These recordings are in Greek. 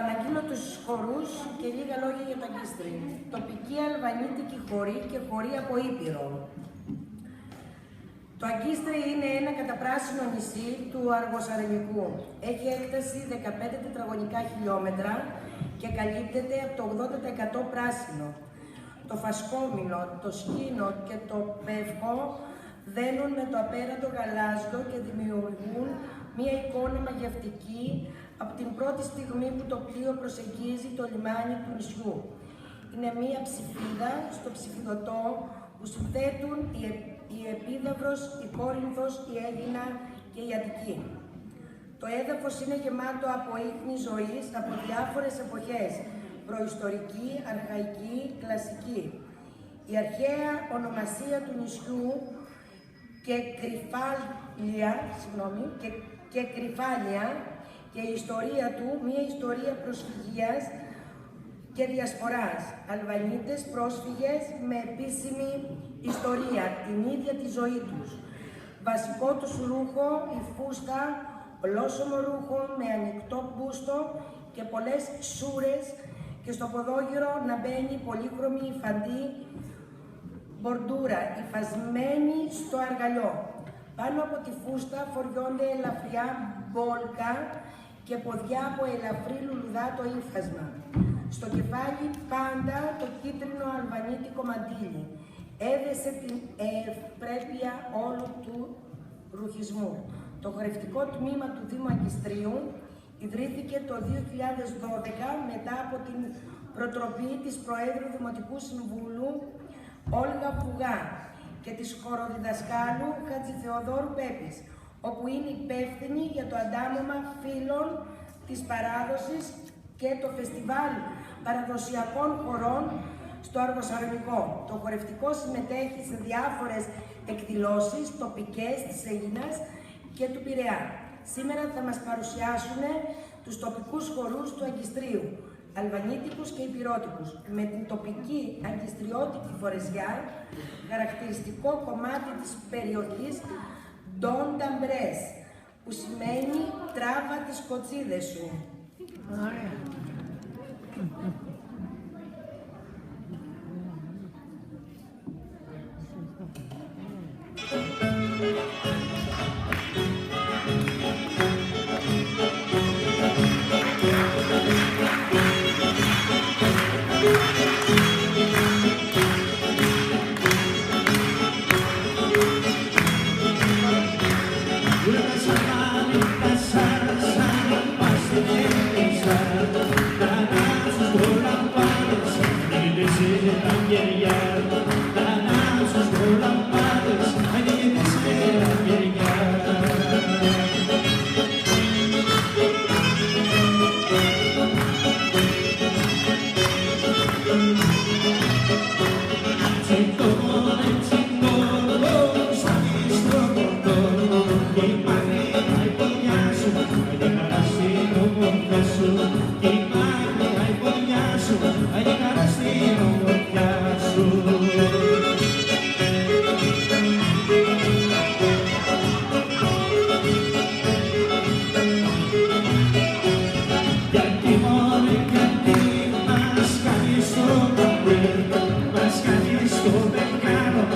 αναγγείλω τους χορούς και λίγα λόγια για το Αγκίστρι. Τοπική αλβανίτικη χορή και χορή από Ήπειρο. Το Αγκίστρι είναι ένα καταπράσινο νησί του Αργοσαρενικού. Έχει έκταση 15 τετραγωνικά χιλιόμετρα και καλύπτεται από το 80% πράσινο. Το φασκόμηλο, το σκήνο και το πεύκο δένουν με το απέραντο γαλάζιο και δημιουργούν μία εικόνα μαγευτική από την πρώτη στιγμή που το πλοίο προσεγγίζει το λιμάνι του νησιού. Είναι μία ψηφίδα στο ψηφιδωτό που συνθέτουν η Επίδαυρος, η Κόρινθος, η Αίγινα και η Αττική. Το έδαφος είναι γεμάτο από ίχνη ζωής από διάφορες εποχές, προϊστορική, αρχαϊκή, κλασική. Η αρχαία ονομασία του νησιού και Κρυφάλια και η ιστορία του, μία ιστορία προσφυγίας και διασποράς. Αλβανίτες πρόσφυγες με επίσημη ιστορία, την ίδια τη ζωή τους. Βασικό τους ρούχο, η φούστα, ολόσωμο ρούχο με ανοιχτό μπούστο και πολλές σούρες και στο ποδόγυρο να μπαίνει πολύχρωμη υφαντή μπορντούρα, υφασμένη στο αργαλιό. Πάνω από τη φούστα φοριώνται ελαφριά μπόλκα και ποδιά από ελαφρύ λουλουδάτο ύφασμα. Στο κεφάλι πάντα το κίτρινο αλβανίτικο μαντίλι. Έδεσε την ευπρέπεια όλου του ρουχισμού. Το χορευτικό τμήμα του Δήμου Αγκιστρίου ιδρύθηκε το 2012 μετά από την προτροπή της Προέδρου Δημοτικού Συμβούλου Όλγα Πουγά και της χοροδιδασκάλου Χατζηθεοδόρου Πέπης, όπου είναι υπεύθυνη για το αντάμωμα φίλων της παράδοσης και το φεστιβάλ παραδοσιακών χορών στο Αργοσαρονικό. Το χορευτικό συμμετέχει σε διάφορες εκδηλώσεις τοπικές της Αίγινας και του Πειραιά. Σήμερα θα μας παρουσιάσουν τους τοπικούς χορούς του Αγκιστρίου, αλβανίτικους και υπηρώτικους, με την τοπική αγκιστριώτικη φορεσιά, χαρακτηριστικό κομμάτι της περιοχής Don Dambres, που σημαίνει τράβα τις κοτσίδες σου. Μας κάνεις το πεκάνο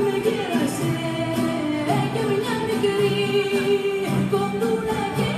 με γέρασε και μια μικρή κοντούλα και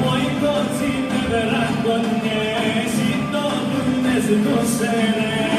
Moji koci tebe rakonje, si to budne zbosere.